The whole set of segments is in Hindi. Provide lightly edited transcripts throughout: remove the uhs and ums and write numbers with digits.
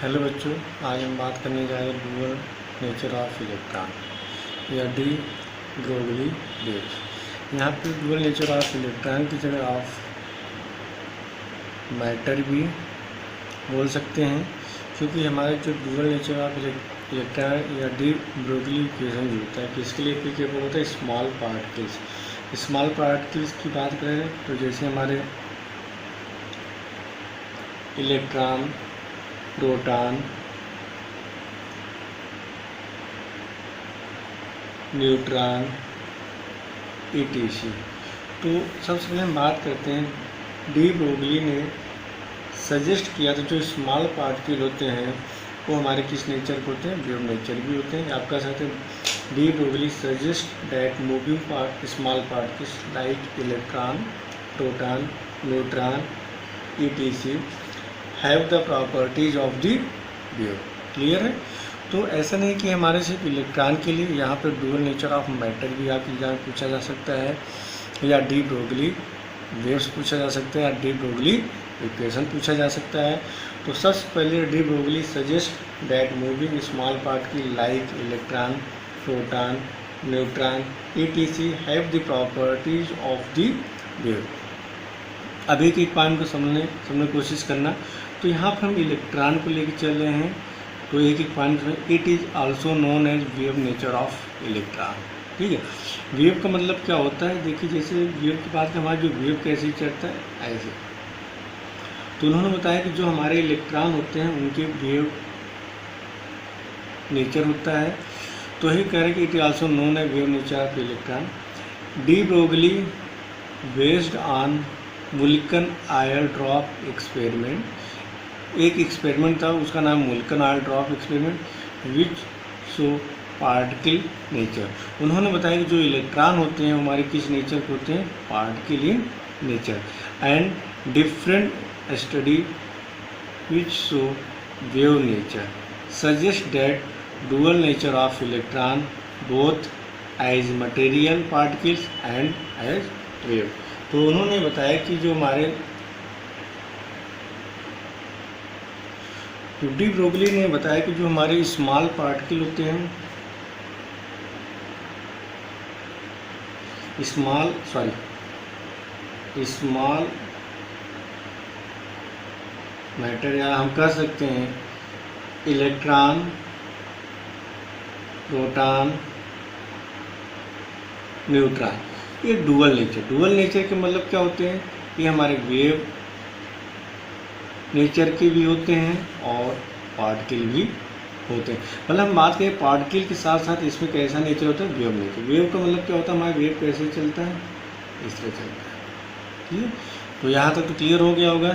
हेलो बच्चों, आज हम बात करने जा रहे हैं डुअल नेचर ऑफ इलेक्ट्रॉन या डी ब्रोगली वेव्स। यहाँ पे डुअल नेचर ऑफ इलेक्ट्रॉन की जगह ऑफ मैटर भी बोल सकते हैं, क्योंकि हमारे जो डुअल नेचर ऑफ इलेक्ट्रॉन या डी ब्रोगली इक्वेशन जो होता है किसके लिए एप्लीकेबल होता है? Small particles. स्मॉल पार्टिकल्स की बात करें तो जैसे हमारे इलेक्ट्रॉन, प्रोटॉन, न्यूट्रॉन, ईटीसी। तो सबसे पहले हम बात करते हैं डी ब्रोगली ने सजेस्ट किया था जो स्मॉल पार्टिकल होते हैं वो हमारे किस नेचर के होते हैं? वेव नेचर भी होते हैं। आपका साथ de Broglie suggest that moving small particles like electron, proton, neutron, etc have the properties of the wave. Clear है? तो ऐसा नहीं कि हमारे सिर्फ इलेक्ट्रॉन के लिए, यहाँ पर डुअल नेचर ऑफ मैटर भी आपकी एग्जाम पूछा जा सकता है, या डी ब्रोगली वेव्स पूछा जा सकता है, या डी ब्रोगली इक्वेशन पूछा जा सकता है। तो सबसे पहले de Broglie suggest that moving small particle like electron, proton, neutron, etc have the properties of the wave. अब एक एक पॉइंट को समझने की कोशिश करना। तो यहाँ पर हम इलेक्ट्रॉन को लेकर चल रहे हैं, तो एक एक पॉइंट में it is also known as wave nature of electron. ठीक है, वेव का मतलब क्या होता है? देखिए, जैसे वेव की बात करें, हमारा जो वेव कैसे चलता है ऐसे। तो उन्होंने बताया कि जो हमारे इलेक्ट्रॉन होते हैं उनके वेव नेचर होता है। तो यही कह रहे हैं कि it is also known as wave nature of electron. De Broglie based on Millikan oil drop experiment. एक एक्सपेरिमेंट था, उसका नाम Millikan oil drop experiment which show particle nature. उन्होंने बताया कि जो इलेक्ट्रॉन होते हैं हमारे किस नेचर के होते हैं? Particle in nature. And different study which show wave nature suggest that dual nature of electron both as material particles and as wave. तो उन्होंने बताया कि जो हमारे डी ब्रोगली ने बताया कि जो हमारे स्मॉल पार्टिकल होते हैं, स्मॉल मैटर, या हम कह सकते हैं इलेक्ट्रॉन, प्रोटॉन, न्यूट्रॉन, ये डुअल नेचर के मतलब क्या होते हैं? ये हमारे वेव नेचर के भी होते हैं और पार्टिकल भी होते हैं। मतलब हम बात करें पार्टिकल के साथ साथ इसमें कैसा नेचर होता है? Wave nature. वेव का मतलब क्या होता है? हमारा वेव कैसे चलता है? इस तरह चलता है। ठीक है, तो यहाँ तक तो क्लियर हो गया होगा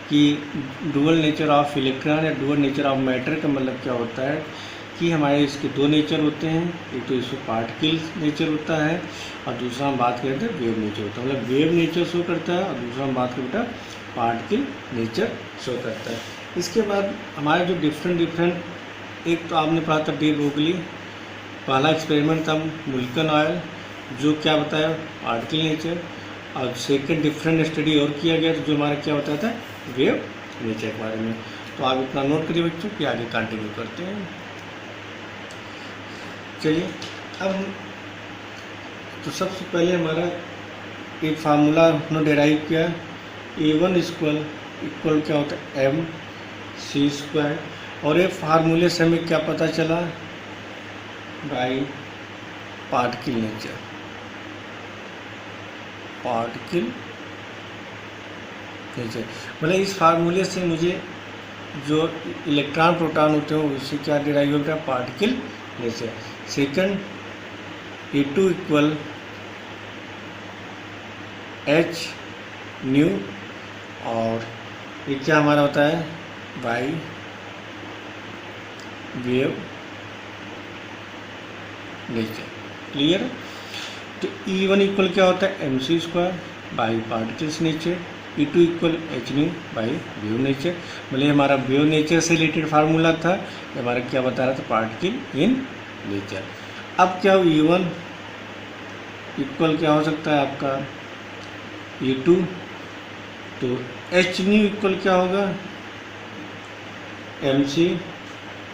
कि डुअल नेचर ऑफ इलेक्ट्रॉन या डुअल नेचर ऑफ मैटर का मतलब क्या होता है कि हमारे इसके दो नेचर होते हैं। एक तो इसमें पार्टिकल नेचर होता है और दूसरा हम बात करते हैं वेव नेचर होता है। मतलब वेव नेचर शो करता है और दूसरा हम बात करते हैं पार्टिकल नेचर शो करता है। इसके बाद हमारे जो डिफरेंट, एक तो आपने पढ़ा था डी ब्रोगली, पहला एक्सपेरिमेंट था मुल्कन ऑयल जो क्या बताया? Particle nature. और सेकंड डिफरेंट स्टडी और किया गया तो जो हमारा क्या बताया था? वेव नेचर के बारे में। तो आप इतना नोट करिए बच्चों कि आगे कंटिन्यू करते हैं। चलिए, अब तो सबसे पहले हमारा एक फार्मूला हमने डेराइव किया, A1 इक्वल क्या होता है? mc²। और ये फार्मूले से हमें क्या पता चला? By particle nature. मतलब इस फार्मूले से मुझे जो इलेक्ट्रॉन प्रोटॉन होते हैं उससे क्या डिराइव होता है? Particle nature. Second, E2 equal h new, और ये क्या हमारा होता है? By wave nature. क्लियर? तो E1 इक्वल क्या होता है? mc² by particles nature. E2 equal h new by wave nature. मतलब हमारा वेव नेचर से रिलेटेड फार्मूला था, हमारा क्या बता रहा था? Particle in nature. अब क्या E1 इक्वल क्या हो सकता है आपका? E2। तो h न्यू इक्वल क्या होगा? MC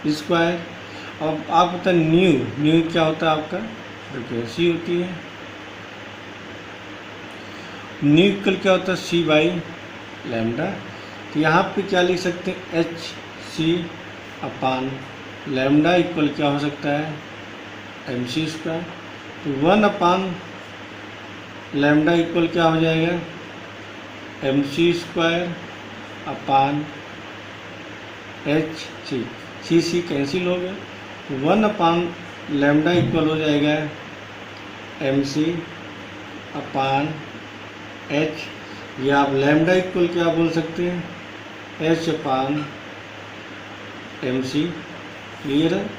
square. अब आप बता न्यू क्या होता है आपका, फ्रिक्वेंसी होती है। न्यू इक्वल क्या होता है, C बाई लैम्डा। तो यहाँ पे क्या लिख सकते हैं, HC अपान लैम्डा इक्वल क्या हो सकता है, MC स्क्वायर। तो 1 अपान लैम्डा इक्वल क्या हो जाएगा, MC square upon HC। C cancel हो गया। 1 अपान लैम्डा इक्वल हो जाएगा MC अपान H, या आप लैम्डा इक्वल क्या बोल सकते हैं, H अपान MC। क्लियर है।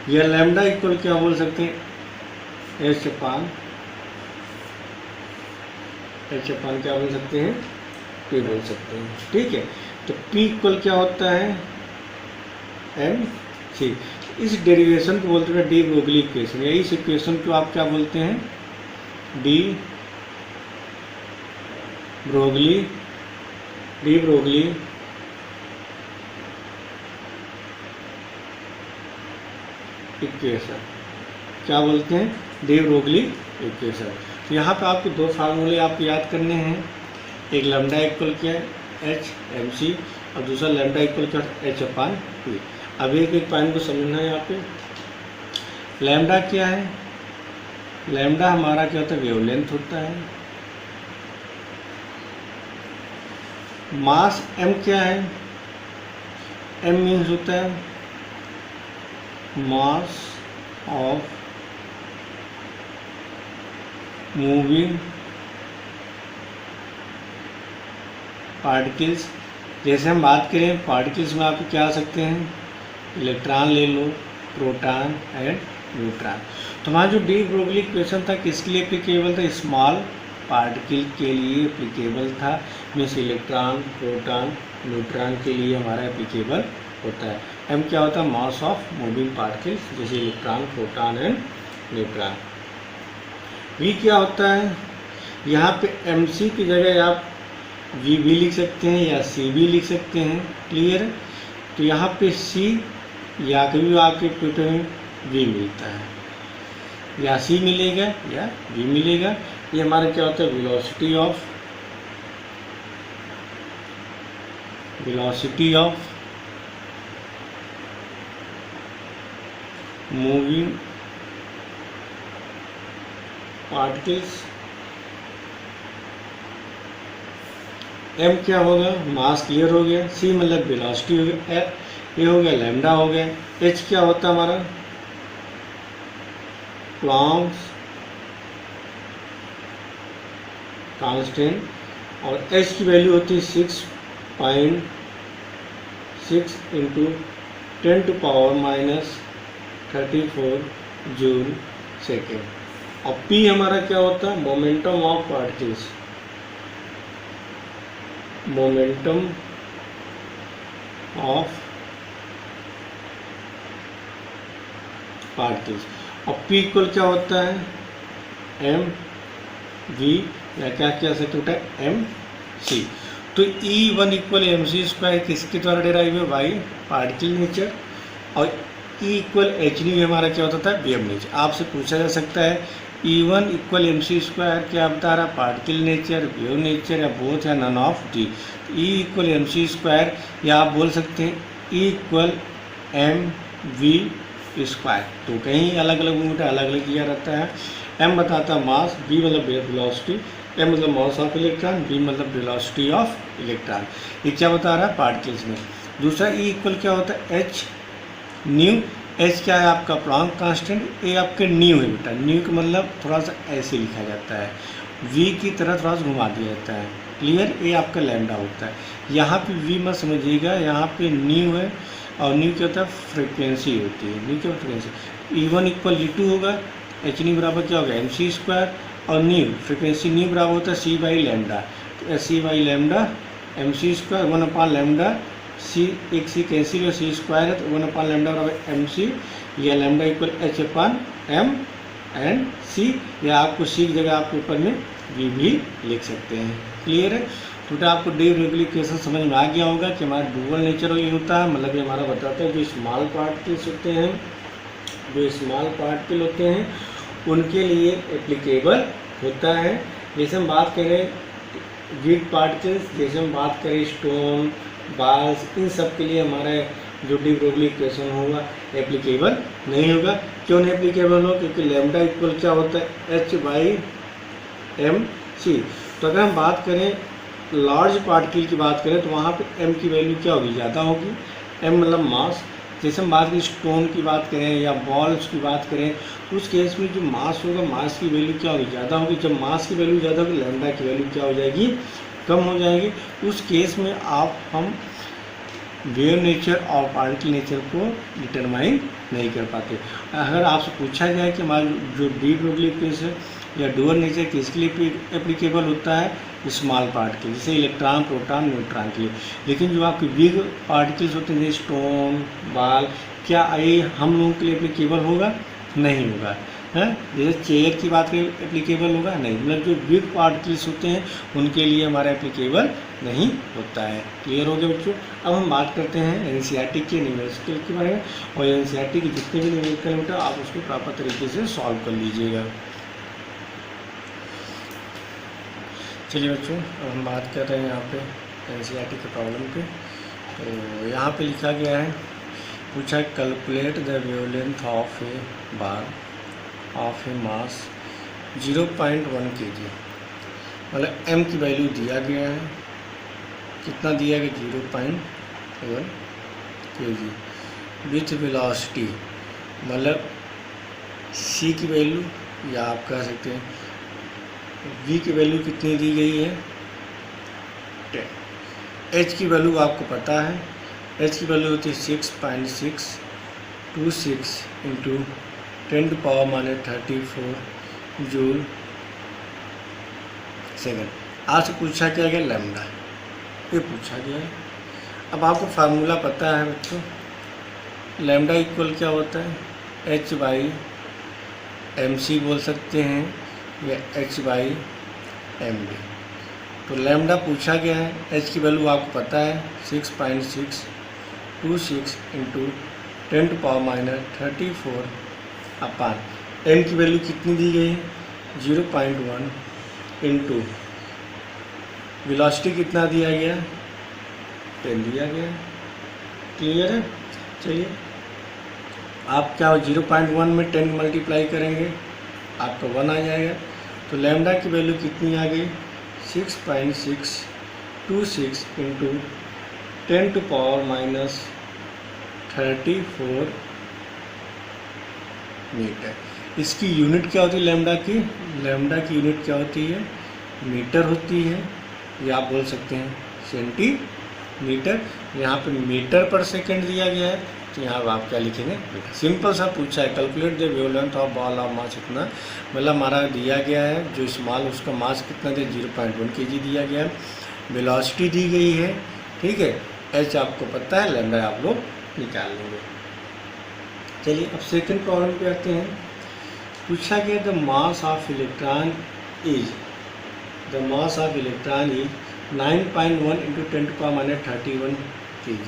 या लैम्डा इक्वल क्या बोल सकते हैं, H अपान क्या बोल सकते हैं, P बोल सकते हैं। ठीक है। तो P इक्वल क्या होता है, MC। इस डेरिवेशन को बोलते हैं डी ब्रोगली इक्वेशन, या इस इक्वेशन को आप क्या बोलते हैं, डी ब्रोगली इक्वेशन क्या बोलते हैं, डी ब्रोगली इक्वेशन। तो यहाँ पे आपको दो फार्मूले आपको याद करने हैं। एक लैम्डा इक्वल क्या है, HMC, और दूसरा लैम्डा इक्वल क्या है, H अपान P। अब एक पॉइंट को समझना है। यहाँ पे लैम्डा क्या है, लैम्डा हमारा क्या होता है, वेवलेंथ होता है। मास M क्या है, M मीन्स होता है मास ऑफ मूविंग पार्टिकल्स। जैसे हम बात करें पार्टिकल्स में, आप क्या आ सकते हैं, इलेक्ट्रॉन ले लो, प्रोटॉन एंड न्यूट्रॉन। तो हमारा जो डी ब्रोगली इक्वेशन था किसके लिए एप्लीकेबल था, स्मॉल पार्टिकल के लिए एप्लीकेबल था। मीन्स इलेक्ट्रॉन, प्रोटॉन, न्यूट्रॉन के लिए हमारा एप्लीकेबल होता है। एम क्या होता है, मास ऑफ मूविंग पार्टिकल्स, जैसे electron, proton and neutron. V क्या होता है, यहाँ पे MC की जगह आप V भी लिख सकते हैं या C भी लिख सकते हैं। क्लियर। तो यहाँ पे C या कभी आपके पेपर में V मिलता है, या C मिलेगा या V मिलेगा। ये हमारा क्या होता है, velocity of moving particles. M क्या होगा, मास। क्लियर हो गया। C मतलब वेलोसिटी हो गया, ये हो गया लैम्डा हो गया। H क्या होता है हमारा, प्लैंक्स कांस्टेंट, और H की वैल्यू होती है 6.6 इंटू 10⁻34 जूल सेकेंड। और P हमारा क्या होता है, momentum of particles, momentum of particles. और P इक्वल क्या होता है, mv, या क्या कह सकते होता है, MC। तो E1 इक्वल MC स्क्वायर किसके द्वारा डेराइव है, बाई पार्टिकल नेचर। और E इक्वल hν हमारा क्या होता था, वेव नेचर। आपसे पूछा जा सकता है E1 इक्वल MC स्क्वायर क्या बता रहा, पार्टिकल नेचर, वेव नेचर, या बोथ, या none of the. E equal MC square, या आप बोल सकते हैं E इक्वल mv स्क्वायर। तो कहीं अलग अलग मूवमेंट अलग अलग किया रहता है। M बताता है मास, V मतलब वेलोसिटी, M मतलब मास ऑफ इलेक्ट्रॉन, V मतलब वेलोसिटी ऑफ इलेक्ट्रॉन। ये क्या बता रहा है, पार्टिकल्स में। दूसरा E इक्वल क्या होता है, h न्यू। H क्या है आपका, प्लैंक कांस्टेंट। ए आपके न्यू है बेटा, न्यू का मतलब थोड़ा सा ऐसे लिखा जाता है, V की तरह थोड़ा सा घुमा दिया जाता है। क्लियर। ए आपका लैम्डा होता है। यहाँ पे V मत समझिएगा, यहाँ पे न्यू है, और न्यू क्या होता है, फ्रिक्वेंसी होती है। न्यू क्या फ्रिक्वेंसी। E1 इक्वल E2 होगा, hν बराबर क्या होगा, MC स्क्वायर, और न्यू फ्रिक्वेंसी न्यू बराबर होता है C बाई लैम्डा। तो C by lambda MC square 1 upon lambda, C एक C कैंसिल है, C स्क्वायर है, तो 1 अपान लैम्डा बराबर MC, या lambda equal H upon M and C, या आपको C की जगह आप पेपर में V भी लिख सकते हैं। क्लियर है। तो बेटा आपको डी ब्रोगली इक्वेशन समझ में आ गया होगा कि हमारा डुअल नेचर ये होता है, मतलब ये हमारा बताता है जो स्मॉल पार्टिकल्स होते हैं, जो स्मॉल पार्टिकल होते हैं उनके लिए एप्लीकेबल होता है। जैसे हम बात करें वीक पार्टिकल्स, जैसे हम बात करें स्टोन, बाल्स, इन सब के लिए हमारा जो डी ब्रोगली इक्वेशन होगा एप्लीकेबल नहीं होगा। क्यों नहीं एप्लीकेबल हो? क्योंकि लैम्डा इक्वल क्या होता है H/mc। तो अगर हम बात करें लार्ज पार्टिकल की बात करें तो वहाँ पे m की वैल्यू क्या होगी? ज़्यादा होगी। m मतलब मास। जैसे हम बात करें स्टोन की बात करें या बॉल्स की बात करें तो उस केस में जो मास होगा, मास की वैल्यू क्या होगी? ज़्यादा होगी। जब मास की वैल्यू ज़्यादा होगी, लैम्डा की वैल्यू क्या हो जाएगी? कम हो जाएगी। उस केस में हम वेव नेचर और पार्टिकल नेचर को डिटरमाइन नहीं कर पाते। अगर आपसे पूछा जाए कि हमारा जो डी ब्रोगली इक्वेशन या डुअल नेचर किसके लिए एप्लीकेबल होता है? स्मॉल पार्टिकल, जैसे इलेक्ट्रॉन, प्रोटॉन, न्यूट्रॉन के लिए। लेकिन जो आपके बिग पार्टिकल्स होते हैं जैसे स्टोन, बाल, क्या ये हम लोगों के लिए एप्लीकेबल होगा? नहीं होगा। है जैसे चेयर की बात करें एप्लीकेबल होगा? नहीं। मतलब जो बिग पार्टिकल्स होते हैं उनके लिए हमारा एप्लीकेबल नहीं होता है। क्लियर हो गया बच्चों? अब हम बात करते हैं एनसीईआरटी के न्यूमेरिकल के बारे में, और एनसीईआरटी के जितने भी न्यूमेरिकल होता है आप उसको प्रॉपर तरीके से सॉल्व कर लीजिएगा। चलिए बच्चों, अब हम बात कर रहे हैं यहाँ पे एनसीईआरटी के प्रॉब्लम पे। तो यहाँ पे लिखा गया है, पूछा है calculate the wavelength of A bar of A mass 0.1 kg। मतलब m की वैल्यू दिया गया है, कितना दिया गया? 0.1 kg विथ वेलोसिटी, मतलब c की वैल्यू, या आप कह सकते हैं v की वैल्यू कितनी दी गई है? 10। h की वैल्यू आपको पता है, h की वैल्यू होती है 6.626 इंटू 10⁻34 जूल सेकेंड। आपसे पूछा क्या गया? लैम्डा, ये पूछा गया है। अब आपको फार्मूला पता है बच्चों, लैम्डा इक्वल क्या होता है? H/mc बोल सकते हैं या H/mv। तो लैम्डा पूछा गया है, h की वैल्यू आपको पता है 6.626 इंटू 10⁻34 अपान m की वैल्यू कितनी दी गई है? 0.1 इंटू वेलोसिटी कितना दिया गया? 10 दिया गया। क्लियर है? चलिए आप क्या 0.1 में 10 मल्टीप्लाई करेंगे आपको 1 आ जाएगा। तो लैम्डा की वैल्यू कितनी आ गई? 6.626 इंटू 10⁻34 मीटर। इसकी यूनिट क्या होती है लैम्डा की? लैम्डा की यूनिट क्या होती है? मीटर होती है, या आप बोल सकते हैं सेंटीमीटर। यहाँ पे मीटर पर सेकंड दिया गया है, तो यहाँ आप क्या लिखेंगे? मीटर। सिंपल सा पूछा है, calculate the wavelength of ball of mass इतना, मतलब हमारा दिया गया है जो स्मॉल, उसका मास कितना दिया? 0.1 kg दिया गया है। वेलोसिटी दी गई है, ठीक है। एच आपको पता है, लैम्डा आप लोग निकाल लेंगे। चलिए अब सेकंड प्रॉब्लम पे आते हैं। पूछा गया the mass of electron is 9.1 into 10⁻31 kg।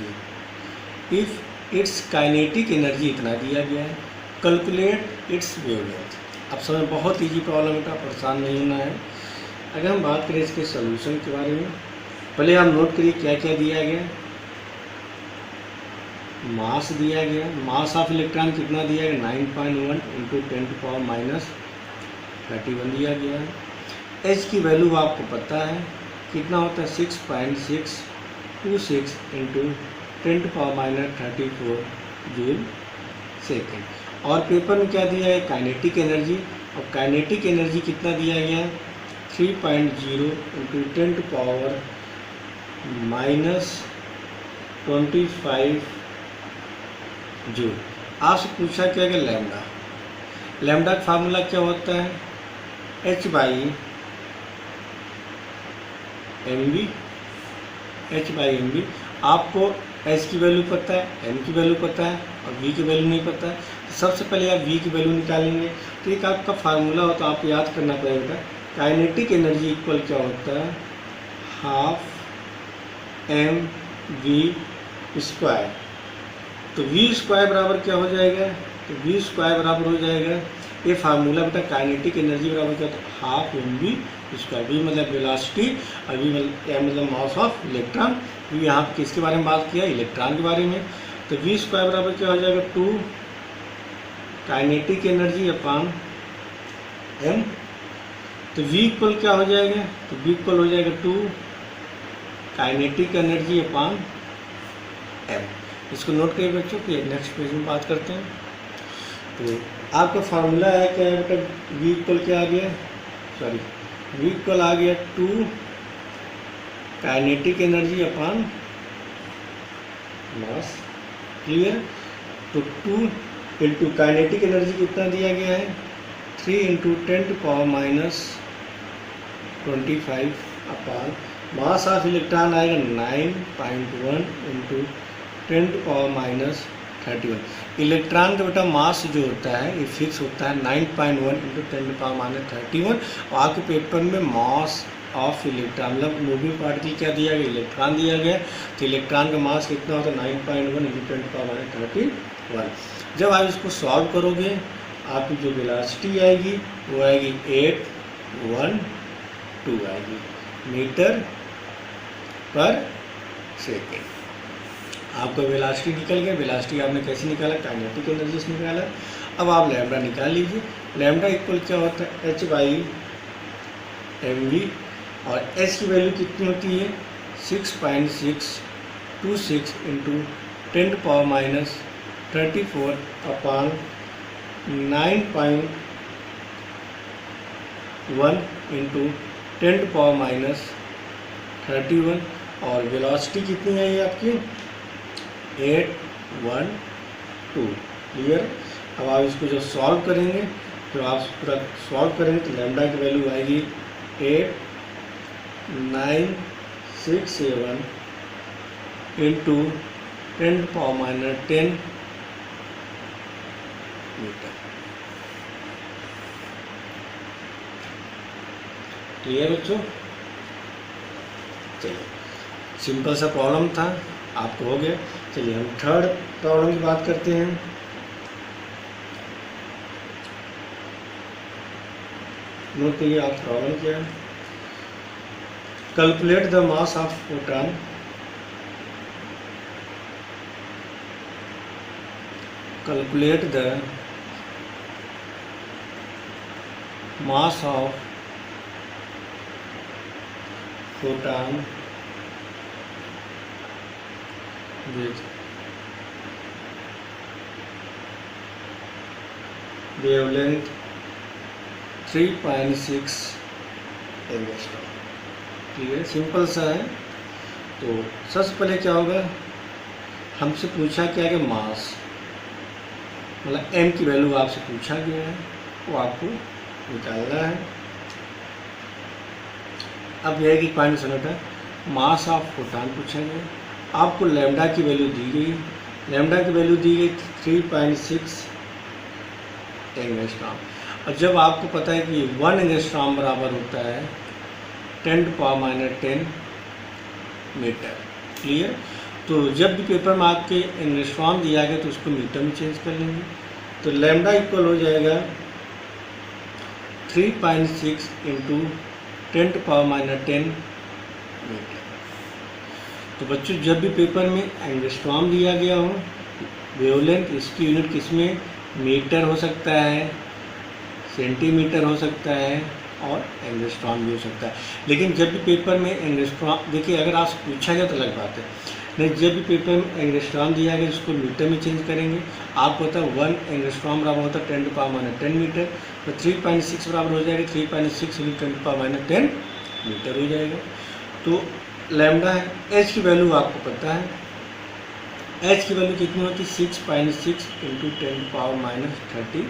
If it's kinetic energy इतना दिया गया है, कैलकुलेट इट्स वेवलेंथ। अब समझ बहुत ईजी प्रॉब्लम है, परेशान नहीं होना है। अगर हम बात करें इसके सोल्यूशन के बारे में, पहले आप नोट करिए क्या क्या दिया गया। मास दिया गया, मास ऑफ इलेक्ट्रॉन कितना दिया गया? 9.1 इंटू 10⁻31 दिया गया है। एच की वैल्यू आपको पता है कितना होता है? 6.626 इंटू 10⁻34 जूल सेकेंड। और पेपर में क्या दिया है? Kinetic energy. और काइनेटिक एनर्जी कितना दिया गया? 3.0 इंटू 10⁻25 जूल। आपसे पूछा क्या कि लैम्डा, लैम्डा का फार्मूला क्या होता है? H/mv। आपको h की वैल्यू पता है, m की वैल्यू पता है और v की वैल्यू नहीं पता है। तो सबसे पहले आप v की वैल्यू निकालेंगे। तो एक आपका फार्मूला होता है, आप याद करना पड़ेगा। काइनेटिक एनर्जी इक्वल क्या होता है? Half M V square. तो वी स्क्वायर बराबर क्या हो जाएगा, तो वी स्क्वायर बराबर हो जाएगा, ये फार्मूला बेटा काइनेटिक एनर्जी बराबर क्या होता है, half M V square. V मतलब वेलोसिटी और वी मतलब मास ऑफ इलेक्ट्रॉन। वी यहाँ किसके बारे में बात किया, इलेक्ट्रॉन के बारे में। तो वी स्क्वायर बराबर क्या हो जाएगा, 2 काइनेटिक एनर्जी अपान एम। तो वी इक्वल क्या हो जाएगा, तो वी इक्वल हो जाएगा 2 काइनेटिक एनर्जी अपान एम। इसको नोट करिए बच्चों कि नेक्स्ट पेज में बात करते हैं। तो आपका फार्मूला है क्या है बेटा, वी इक्वल क्या आ गया, सॉरी वी इक्वल आ गया 2 काइनेटिक एनर्जी अपान मास। क्लियर। तो 2 इंटू काइनेटिक एनर्जी कितना दिया गया है, 3 into 10⁻25 upon mass of electron आएगा 9.1 इंटू 10⁻31। इलेक्ट्रॉन का बेटा मास जो होता है ये फिक्स होता है 9.1 इंटू 10⁻31। और आपके पेपर में मास ऑफ इलेक्ट्रॉन मतलब मूविंग पार्टिकल क्या दिया गया, इलेक्ट्रॉन दिया गया। तो इलेक्ट्रॉन का मास कितना होता है 9.1 इंटू 10⁻31। जब आप इसको सॉल्व करोगे आपकी जो वेलोसिटी आएगी वो आएगी 812 आएगी मीटर पर सेकेंड। आपका वेलोसिटी निकल गया। वेलोसिटी आपने कैसे निकाला, काइनेटिक एनर्जी से निकाला। अब आप लैम्डा निकाल लीजिए। लैम्डा इक्वल क्या होता है, h/mv। और h की वैल्यू कितनी होती है, 6.626 इंटू 10⁻34 अपान 9.1 इंटू 10⁻31। और वेलोसिटी कितनी है ये आपकी 812। क्लियर। अब आप इसको जब सॉल्व करेंगे, तो आप पूरा सॉल्व करेंगे तो लैम्डा की वैल्यू आएगी 8967 इंटू 10⁻10 मीटर। क्लियर बच्चों। चलिए सिंपल सा प्रॉब्लम था, आपको हो गया। चलिए हम थर्ड प्रॉब्लम की बात करते हैं। नोट करिए आप प्रॉब्लम क्या है, calculate the mass of photon calculate the mass of photon with wavelength 3.6 angstrom. Clear, simple सा है। तो सबसे पहले क्या होगा, हमसे पूछा क्या है मास, मतलब m की वैल्यू आपसे पूछा गया है, वो आपको निकालना है। अब यह कि पॉइंट समझना, मास ऑफ फोटॉन पूछा गया, आपको लैम्डा की वैल्यू दी गई। लैम्डा की वैल्यू दी गई 3.6 एंगस्ट्रॉम। और जब आपको पता है कि 1 एंगस्ट्रॉम बराबर होता है 10⁻10 मीटर। क्लियर। तो जब भी पेपर में आपके एंगस्ट्रॉम दिया गया तो उसको मीटर में चेंज कर लेंगे। तो लैम्डा इक्वल हो जाएगा 3.6 इंटू 10⁻10 मीटर। तो बच्चों जब भी पेपर में एंगस्ट्रॉम दिया गया हो, वेवलेंथ इसकी यूनिट किसमें मीटर हो सकता है, सेंटीमीटर हो सकता है और एंगस्ट्रॉम भी हो सकता है। लेकिन जब भी पेपर में एंगस्ट्रॉम, देखिए अगर आपसे पूछा गया तो अलग बात है, नहीं जब भी पेपर में एंगस्ट्रॉम दिया गया उसको मीटर में चेंज करेंगे। आपको पता है 1 एंगस्ट्रॉम बराबर होता है 10⁻10 मीटर। तो 3.6 बराबर हो जाएगा 3.6 इंटू 10⁻10 मीटर हो जाएगा। तो लैम्डा है, एच की वैल्यू आपको पता है, एच की वैल्यू कितनी होती है 6.6 इंटू 10⁻34।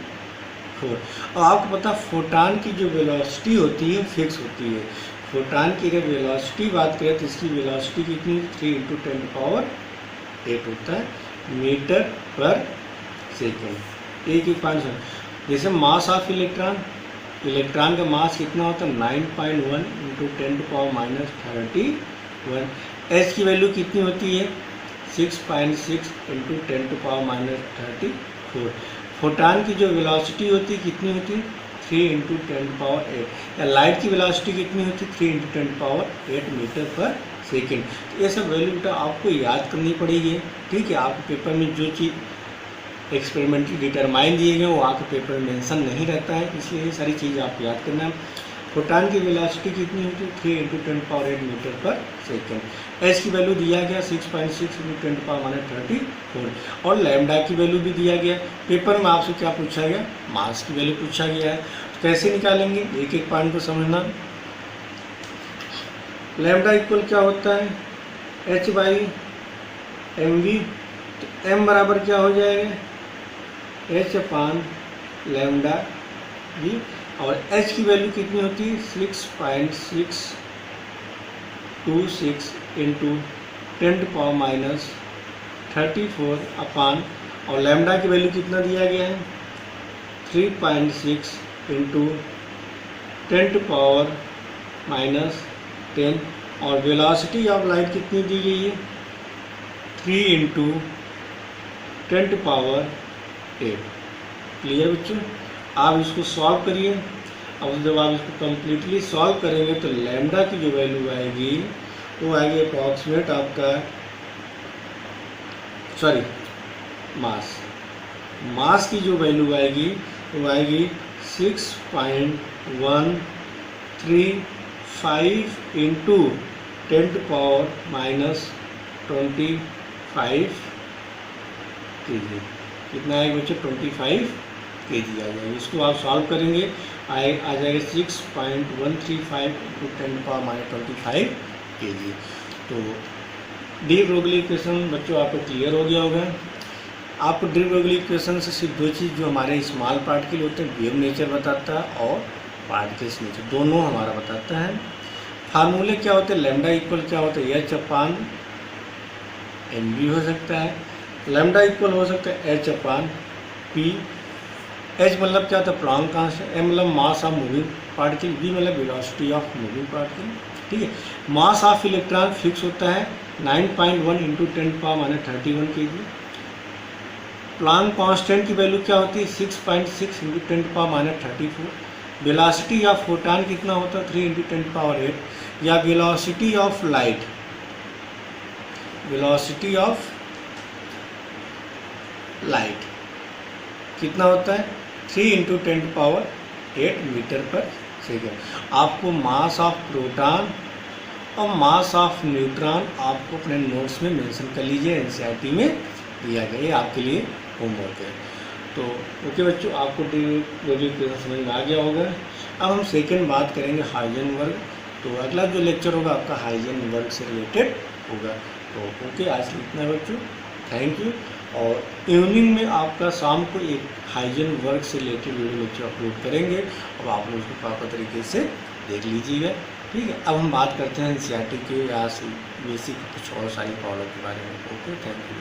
और आपको पता है फोटॉन की जो वेलोसिटी होती है फिक्स होती है। फोटॉन की अगर वेलोसिटी बात करें तो इसकी वेलोसिटी कितनी 3 इंटू 10⁸ होता है मीटर पर सेकेंड। एक एक पाँच। जैसे मास ऑफ इलेक्ट्रॉन, इलेक्ट्रॉन का मास कितना होता है 9.1 इंटू 10⁻31। एच की वैल्यू कितनी होती है 6.6 इंटू 10⁻34। फोटान की जो वेलोसिटी होती है कितनी होती है 3 इंटू 10⁸, या लाइट की वेलोसिटी कितनी होती है 3 इंटू 10⁸ मीटर पर सेकेंड। तो ये सब वैल्यू बेटा आपको याद करनी पड़ेगी, ठीक है। आपके पेपर में जो चीज़ एक्सपेरिमेंटली डिटरमाइन दिए गए वो आपके पेपर में मेंशन नहीं रहता है, इसलिए ये सारी चीज़ आपको याद करना है। फोटान की वेलोसिटी कितनी होती है 3 इंटू 10⁸ मीटर पर सेकेंड। एच की वैल्यू दिया गया 6.6 इंटू 10⁻34, और लैम्डा की वैल्यू भी दिया गया। पेपर में आपसे क्या पूछा गया, मास की वैल्यू पूछा गया है। कैसे निकालेंगे, एक एक पॉइंट को समझना। लैम्डा इक्वल क्या होता है एच बाई एम वी, तो एम बराबर क्या हो जाएगा एच अपान लैम्डा वी, और एच की वैल्यू कितनी होती है 6.626 इंटू 10⁻34 अपान, और लैम्डा की वैल्यू कितना दिया गया है 3.6 इंटू 10⁻10, और वेलोसिटी ऑफ लाइट कितनी दी गई है 3 इंटू 10⁸। क्लियर बच्चों, आप इसको सॉल्व करिए। अब जब आप इसको कम्प्लीटली सॉल्व करेंगे तो लैम्डा की जो वैल्यू आएगी वो आएगी अप्रॉक्सीमेट आपका, सॉरी मास की जो वैल्यू आएगी वो आएगी 6.135 इंटू 10⁻25 kg। कितना आएगा बच्चों 25 kg आ जाएगा। इसको आप सॉल्व करेंगे आ जाएगा 6.135 इंटू 10⁻25 kg। तो डी ब्रोगली इक्वेशन बच्चों आपको क्लियर हो गया होगा। आपको डी ब्रोगली इक्वेशन से सिर्फ दो चीज़ जो हमारे स्मॉल पार्टिकल होते हैं वेव नेचर बताता है और पार्टिकल्स नेचर दोनों हमारा बताता है। फार्मूले क्या होते हैं, लैम्डा इक्वल क्या होता है एच अपान एम बी हो सकता है, लैम्डा इक्वल हो सकता है एच अपान पी। एच मतलब क्या होता है प्लैंक कांस्टेंट, एम मतलब mass of moving particle, B मतलब वेलोसिटी ऑफ मूविंग पार्टिकल, ठीक है। मास ऑफ इलेक्ट्रॉन फिक्स होता है 9.1 इंटू 10⁻31 kg। प्लैंक कांस्टेंट की वैल्यू क्या होती है 6.6 इंटू 10⁻34। वेलोसिटी ऑफ फोटान कितना होता है 3 इंटू 10⁸, या velocity of light, velocity of light कितना होता है 3 इंटू 10⁸ मीटर पर सेकेंड। आपको मास ऑफ प्रोटॉन और मास ऑफ न्यूट्रॉन आपको अपने नोट्स में मेंशन कर लीजिए, एनसीईआरटी में दिया गया, ये आपके लिए होमवर्क है। तो ओके बच्चों, आपको डी ब्रोगली इक्वेशन समझ में आ गया होगा। अब हम सेकेंड बात करेंगे हाइजेनबर्ग। तो अगला जो लेक्चर होगा आपका हाइजेनबर्ग से रिलेटेड होगा। तो ओके, आज इतना बच्चों, थैंक यू। और इवनिंग में आपका शाम को एक हाइजेनबर्ग से रिलेटेड वीडियो लेक्चर अपलोड करेंगे। अब आप लोग उसको प्रॉपर तरीके से देख लीजिएगा, ठीक है। अब हम बात करते हैं एनसीईआरटी के या बेसिक कुछ और सारी प्रॉब्लम के बारे में। Okay, thank you.